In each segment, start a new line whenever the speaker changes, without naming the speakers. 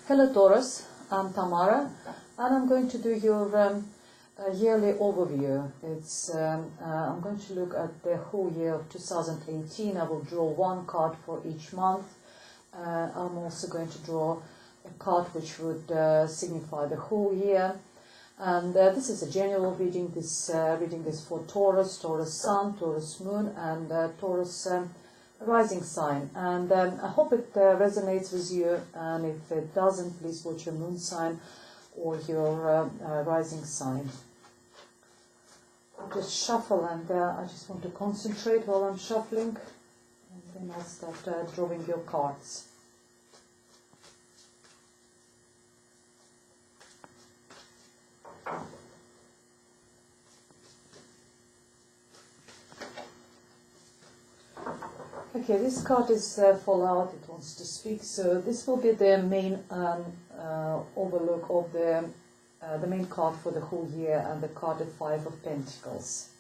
Hello Taurus, I'm Tamara and I'm going to do your yearly overview. I'm going to look at the whole year of 2018. I will draw one card for each month. I'm also going to draw a card which would signify the whole year. And this is a general reading. This reading is for Taurus, Taurus Sun, Taurus Moon and Taurus rising sign. And I hope it resonates with you, and if it doesn't, please watch your moon sign or your rising sign. I'll just shuffle, and I just want to concentrate while I'm shuffling, and then I'll start drawing your cards. Okay, this card is full out, it wants to speak, so this will be the main overlook of the main card for the whole year, and the card of 5 of Pentacles.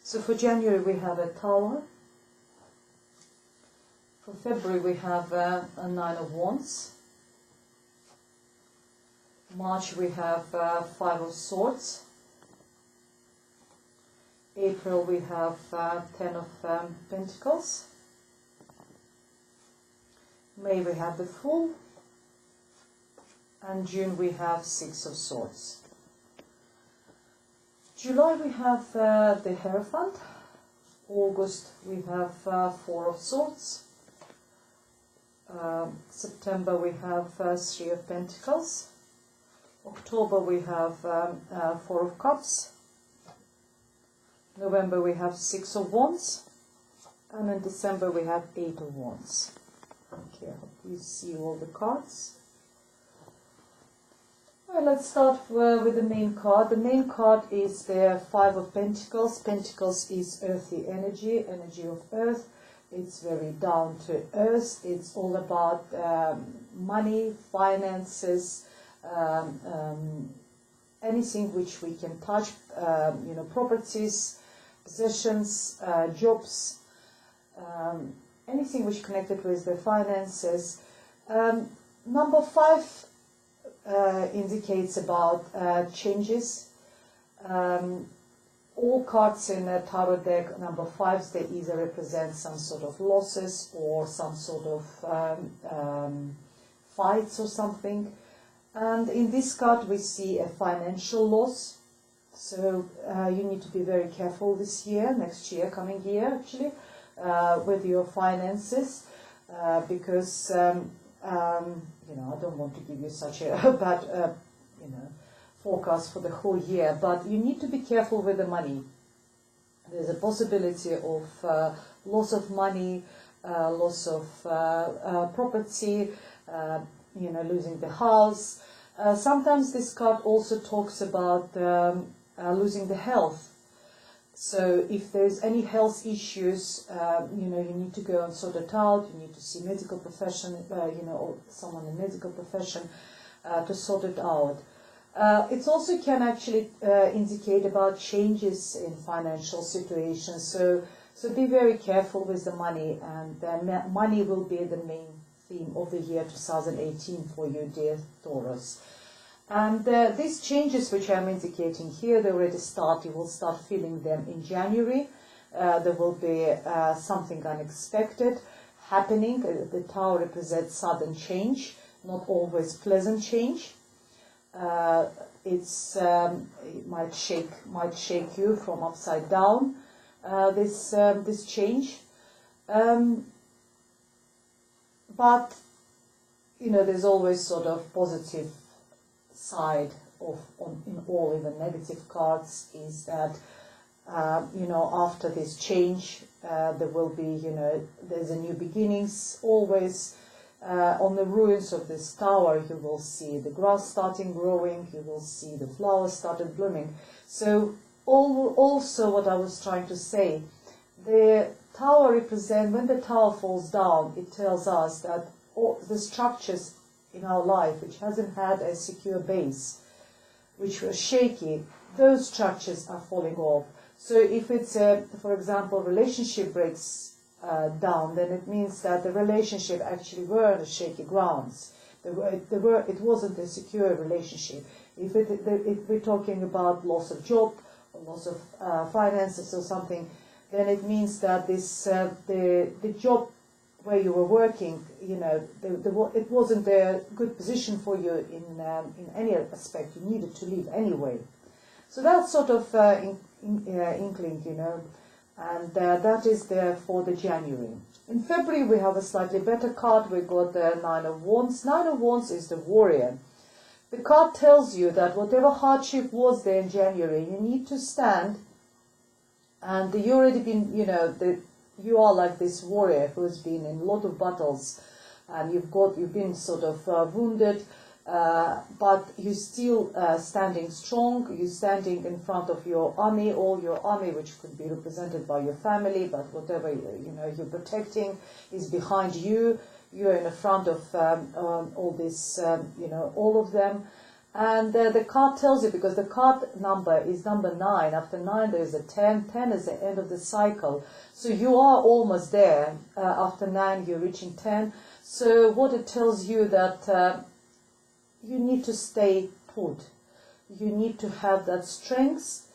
So for January we have a Tower, for February we have a 9 of Wands, March we have 5 of Swords, April we have 10 of Pentacles, May we have the Fool, and June we have 6 of Swords. July we have the Hierophant, August we have 4 of Swords, September we have 3 of Pentacles, October we have 4 of Cups, November we have 6 of Wands, and in December we have 8 of Wands. Okay, I hope you see all the cards. Well, let's start with the main card. The main card is the 5 of Pentacles. Pentacles is earthy energy, energy of earth. It's very down to earth. It's all about money, finances, anything which we can touch, properties, possessions, jobs, anything which connected with the finances. Number 5 indicates about changes. All cards in a tarot deck, number 5s, they either represent some sort of losses or some sort of fights or something. And in this card we see a financial loss. So you need to be very careful this year, next year, coming year actually, with your finances, because I don't want to give you such a bad forecast for the whole year, but you need to be careful with the money. There's a possibility of loss of money, loss of property, losing the house. Sometimes this card also talks about losing the health. So if there's any health issues, you need to go and sort it out. You need to see medical profession, or someone in medical profession to sort it out. It also can actually indicate about changes in financial situations. So be very careful with the money, and money will be the main theme of the year 2018 for you, dear Taurus. And these changes which I'm indicating here, they already start. You will start feeling them in January. There will be something unexpected happening. The Tower represents sudden change, not always pleasant change. It might shake you from upside down. This change, but there's always sort of positive side in all even negative cards, is that after this change there will be there's a new beginnings. Always on the ruins of this tower you will see the grass starting growing, you will see the flowers started blooming. So also what I was trying to say, the tower represents, when the tower falls down, it tells us that all the structures in our life which hasn't had a secure base, which were shaky, those structures are falling off. So if it's, for example, relationship breaks down, then it means that the relationship actually were on shaky grounds. It wasn't a secure relationship. If we're talking about loss of job or loss of finances or something, then it means that this the job where you were working, you know, it wasn't a good position for you in any aspect. You needed to leave anyway. So that's sort of inkling, you know, and that is there for the January. In February we have a slightly better card. We got the Nine of Wands. Nine of Wands is the warrior. The card tells you that whatever hardship was there in January, you need to stand, and you already been, you know, you are like this warrior who has been in a lot of battles, and you've been sort of wounded, but you're still standing strong. You're standing in front of your army, all your army, which could be represented by your family, but whatever you know you're protecting is behind you. You're in the front of all this, you know, all of them. And the card tells you, because the card number is number 9. After 9 there is a 10. 10 is the end of the cycle. So you are almost there. After 9 you're reaching 10. So what it tells you that you need to stay put. You need to have that strength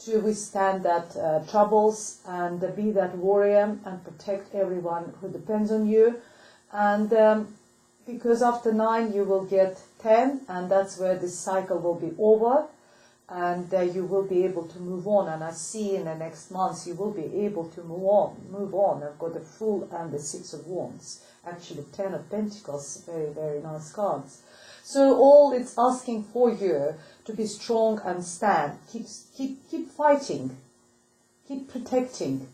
to withstand that troubles and be that warrior and protect everyone who depends on you. And because after 9 you will get 10, and that's where this cycle will be over, and you will be able to move on. And I see in the next months you will be able to move on. I've got the Fool and the Six of Wands, actually 10 of Pentacles, very, very nice cards. So all it's asking for you to be strong and stand, keep fighting, keep protecting.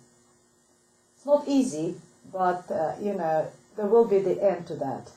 It's not easy, but you know, there will be the end to that.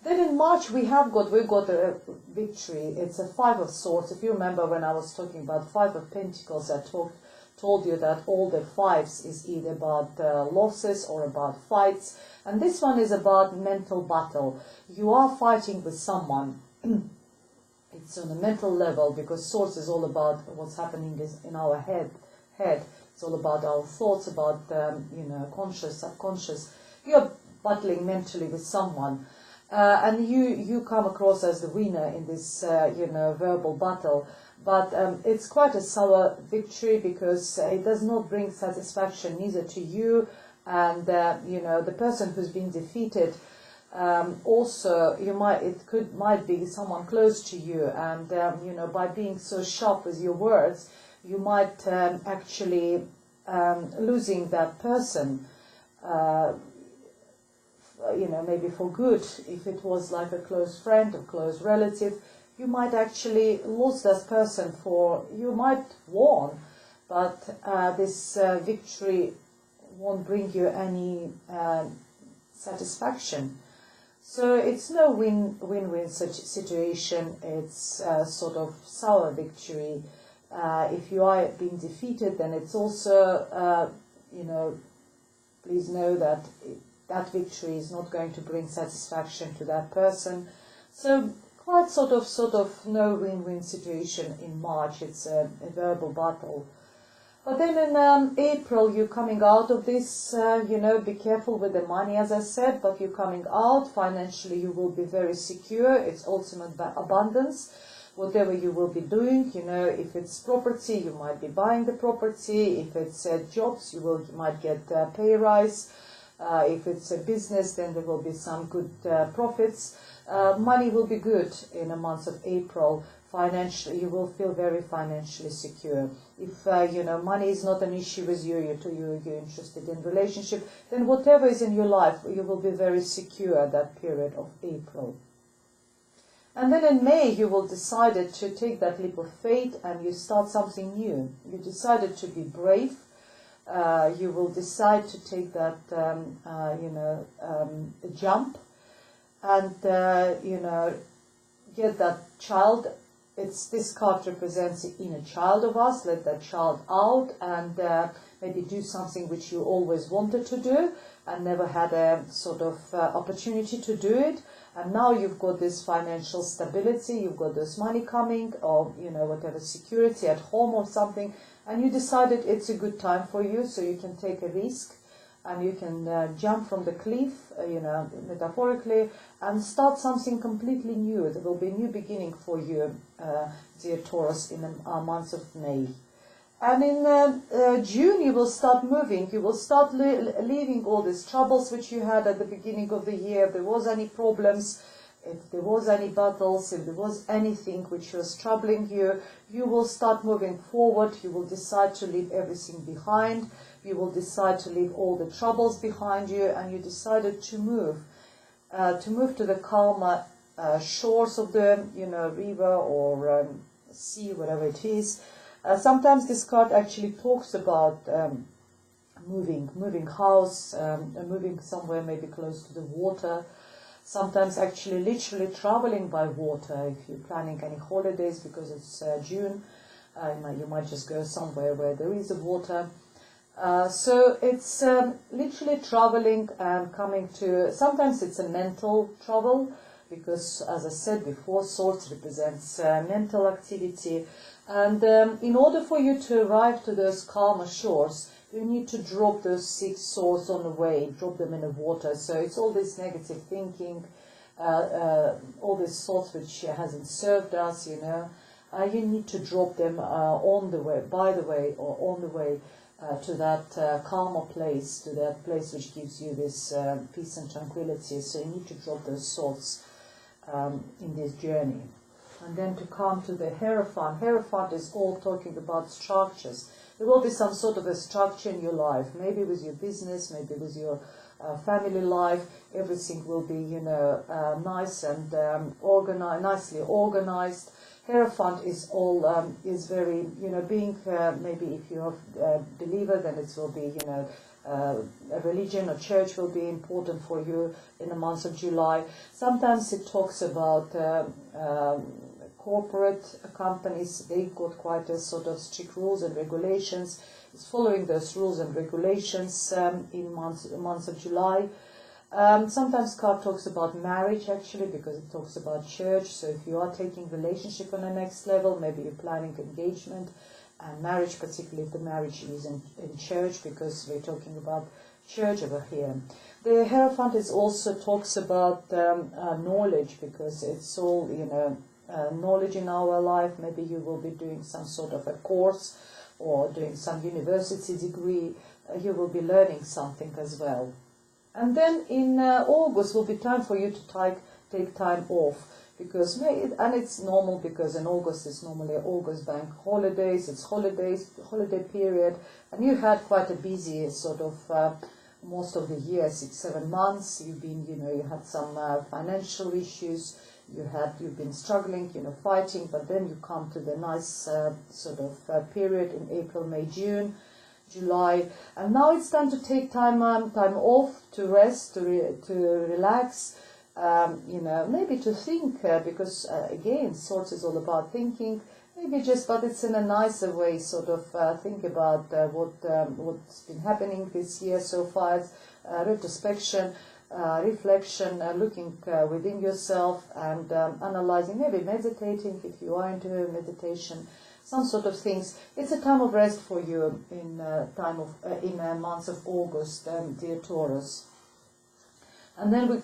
Then in March we got a victory. It's a Five of Swords. If you remember when I was talking about Five of Pentacles, I told you that all the fives is either about losses or about fights. And this one is about mental battle. You are fighting with someone. It's on a mental level, because Swords is all about what's happening in our head. It's all about our thoughts, about you know, conscious, subconscious. You're battling mentally with someone, and you come across as the winner in this you know, verbal battle. But it's quite a sour victory, because it does not bring satisfaction neither to you and you know, the person who's been defeated. Also, it might be someone close to you, and you know, by being so sharp with your words, you might actually losing that person. You know, maybe for good. If it was like a close friend or close relative, you might actually lose that person you might won, but this victory won't bring you any satisfaction. So it's no win-win situation. It's sort of sour victory. If you are being defeated, then it's also, you know, please know that that victory is not going to bring satisfaction to that person. So quite sort of no win-win situation in March. It's a verbal battle. But then in April, you're coming out of this, you know, be careful with the money, as I said, but you're coming out. Financially, you will be very secure. It's ultimate abundance. Whatever you will be doing, you know, if it's property, you might be buying the property. If it's jobs, you might get a pay rise. If it's a business, then there will be some good profits. Money will be good in the month of April. Financially, you will feel very financially secure. If you know, money is not an issue with you, you're interested in relationship, then whatever is in your life, you will be very secure that period of April. And then in May, you will decide to take that leap of faith, and you start something new. You decided to be brave. You will decide to take that, you know, jump, and you know, get that child. This card represents the inner child of us. Let that child out, and maybe do something which you always wanted to do and never had a sort of opportunity to do it. And now you've got this financial stability, you've got this money coming, or you know, whatever, security at home or something, and you decided it's a good time for you, so you can take a risk and you can jump from the cliff, metaphorically, and start something completely new. There will be a new beginning for you, dear Taurus, in the month of May. And in June you will start moving, you will start leaving all these troubles which you had at the beginning of the year. If there was any problems, if there was any battles, if there was anything which was troubling you, you will start moving forward, you will decide to leave everything behind, you will decide to leave all the troubles behind you, and you decided to move to the calmer shores of the river or sea, whatever it is. Sometimes this card actually talks about moving house, moving somewhere maybe close to the water. Sometimes actually literally traveling by water. If you're planning any holidays, because it's June, you might just go somewhere where there is water. So it's literally traveling and coming to, sometimes it's a mental travel, because as I said before, swords represents mental activity. And in order for you to arrive to those calmer shores, you need to drop those 6 swords on the way, drop them in the water. So it's all this negative thinking, all these thoughts which hasn't served us, you need to drop them on the way, by the way, or on the way to that calmer place, to that place which gives you this peace and tranquility. So you need to drop those swords in this journey. And then to come to the Hierophant. Hierophant is all talking about structures. There will be some sort of a structure in your life, maybe with your business, maybe with your family life. Everything will be, nice and nicely organized. Hierophant is all is very, being maybe if you're a believer, then it will be, a religion or church will be important for you in the month of July. Sometimes it talks about corporate companies. They've got quite a sort of strict rules and regulations. It's following those rules and regulations in month of July. Sometimes card talks about marriage, actually, because it talks about church. So if you are taking relationship on the next level, maybe you're planning engagement and marriage, particularly if the marriage is in church, because we're talking about church over here. The Hierophant is also talks about knowledge, because it's all, knowledge in our life. Maybe you will be doing some sort of a course or doing some university degree. You will be learning something as well. And then in August will be time for you to take time off, because and it's normal, because in August is normally August bank holidays, it's holiday period, and you had quite a busy sort of most of the year, 6-7 months. You've been, you had some financial issues, you've been struggling, fighting, but then you come to the nice sort of period in April, May, June, July, and now it's time to take time off, to rest, to relax, maybe to think, because again, Swords is all about thinking. Maybe but it's in a nicer way, sort of think about what's been happening this year so far. It's retrospection, reflection, looking within yourself and analyzing, maybe meditating if you are into meditation, some sort of things. It's a time of rest for you in months of August, dear Taurus. And then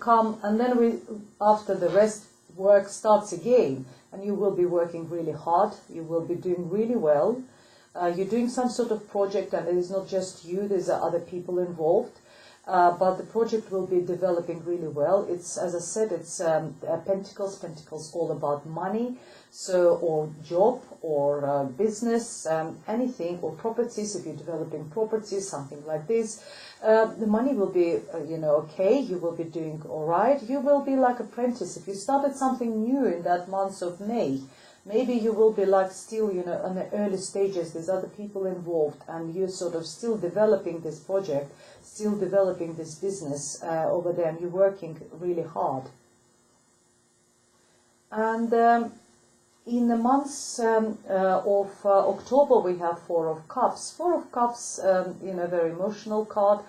after the rest, work starts again, and you will be working really hard. You will be doing really well. You're doing some sort of project, and it is not just you. There's other people involved. But the project will be developing really well. It's, as I said, it's Pentacles. Pentacles all about money, or job, or business, anything, or properties. If you're developing properties, something like this, the money will be, okay. You will be doing all right. You will be like apprentice. If you started something new in that month of May, maybe you will be like still, on the early stages. There's other people involved, and you're sort of still developing this project, still developing this business over there, and you're working really hard. And in the months of October, we have Four of Cups. Four of Cups, a very emotional card.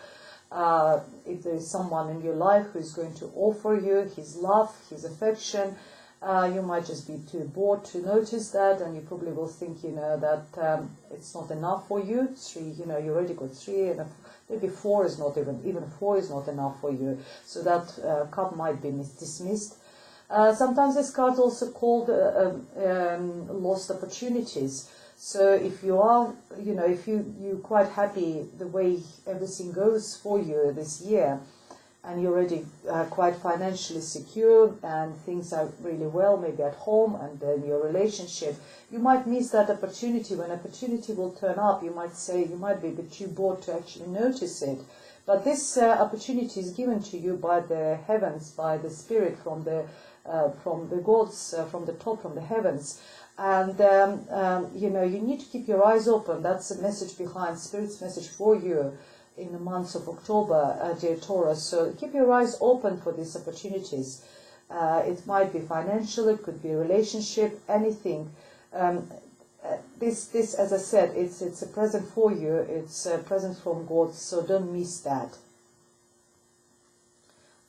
If there is someone in your life who is going to offer you his love, his affection, You might just be too bored to notice that, and you probably will think, that it's not enough for you. 3, you already got 3, and maybe 4 is not even 4 is not enough for you. So that card might be dismissed. Sometimes this card is also called lost opportunities. So if you are, if you're quite happy the way everything goes for you this year, and you're already quite financially secure and things are really well, maybe at home and in your relationship, you might miss that opportunity. When opportunity will turn up, you might be a bit too bored to actually notice it. But this opportunity is given to you by the heavens, by the Spirit from the gods, from the top, from the heavens. And, you need to keep your eyes open. That's the message behind Spirit's message for you in the month of October, dear Taurus. So keep your eyes open for these opportunities. It might be financial, it could be a relationship, anything. This, as I said, it's a present for you. It's a present from God, so don't miss that.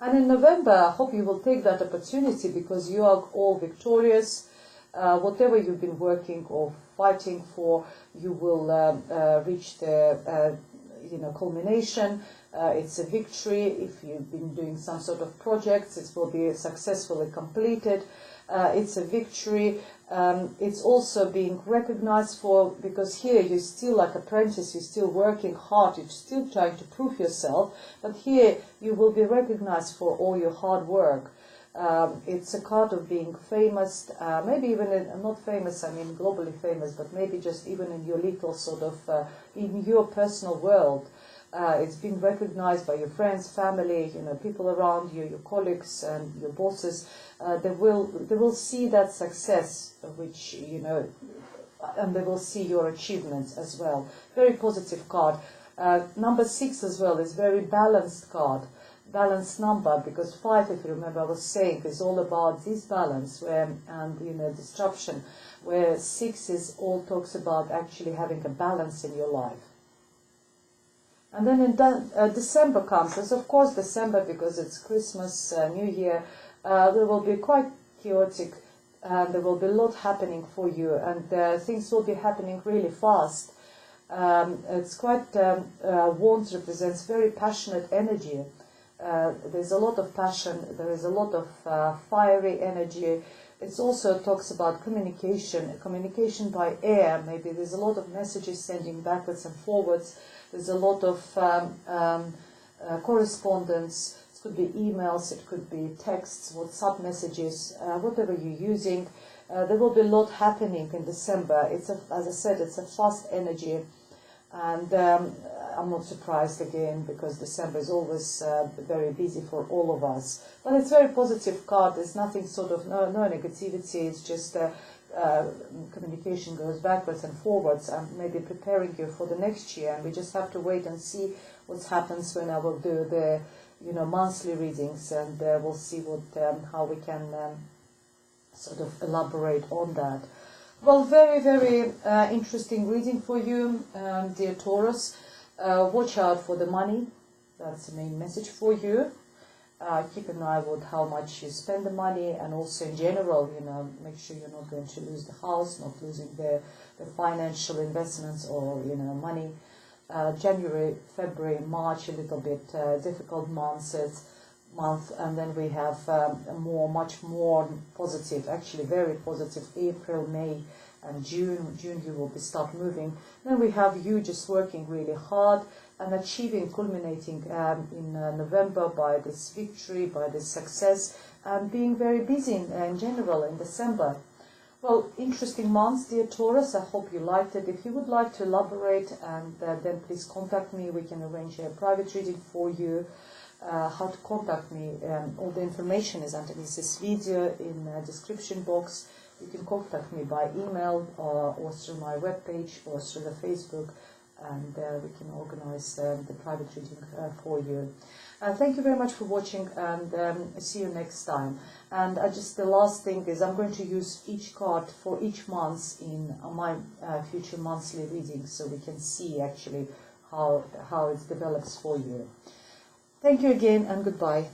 And in November, I hope you will take that opportunity, because you are all victorious. Whatever you've been working or fighting for, you will reach the culmination. It's a victory. If you've been doing some sort of projects, it will be successfully completed. It's a victory. It's also being recognized for, because here you're still like apprentice, you're still working hard, you're still trying to prove yourself, but here you will be recognized for all your hard work. It's a card of being famous, maybe even not famous, I mean globally famous, but maybe just even in your little sort of, in your personal world. It's been recognized by your friends, family, people around you, your colleagues and your bosses. They will see that success, which, and they will see your achievements as well. Very positive card. Number 6 as well is very balanced card. Balanced number, because 5, if you remember, I was saying, is all about this balance and disruption, where 6 is all talks about actually having a balance in your life. And then in December comes, as of course December, because it's Christmas, New Year, there will be quite chaotic, and there will be a lot happening for you, and things will be happening really fast. It's quite, Wands represents very passionate energy. There's a lot of passion, there is a lot of fiery energy. It also talks about communication by air. Maybe there's a lot of messages sending backwards and forwards. There's a lot of correspondence. It could be emails, it could be texts, WhatsApp messages, whatever you're using. There will be a lot happening in December. As I said, it's a fast energy. And I'm not surprised again, because December is always very busy for all of us. But it's a very positive card. There's nothing sort of, no negativity. It's just communication goes backwards and forwards, and maybe preparing you for the next year. And we just have to wait and see what happens when I will do the monthly readings, and we'll see how we can sort of elaborate on that. Well, very, very interesting reading for you, dear Taurus. Watch out for the money. That's the main message for you. Keep an eye on how much you spend the money, and also in general, make sure you're not going to lose the house, not losing the financial investments or, money. January, February, March, a little bit difficult months. And then we have much more positive, actually very positive, April, May and June. June you will start moving. Then we have you just working really hard and achieving, culminating in November by this victory, by this success, and being very busy in general in December. Well, interesting months, dear Taurus. I hope you liked it. If you would like to elaborate, and then please contact me. We can arrange a private reading for you. How to contact me, all the information is underneath this video in the description box. You can contact me by email or through my webpage or through the Facebook, and we can organize the private reading for you. Thank you very much for watching, and see you next time. And the last thing is, I'm going to use each card for each month in my future monthly readings, so we can see actually how it develops for you. Thank you again, and goodbye.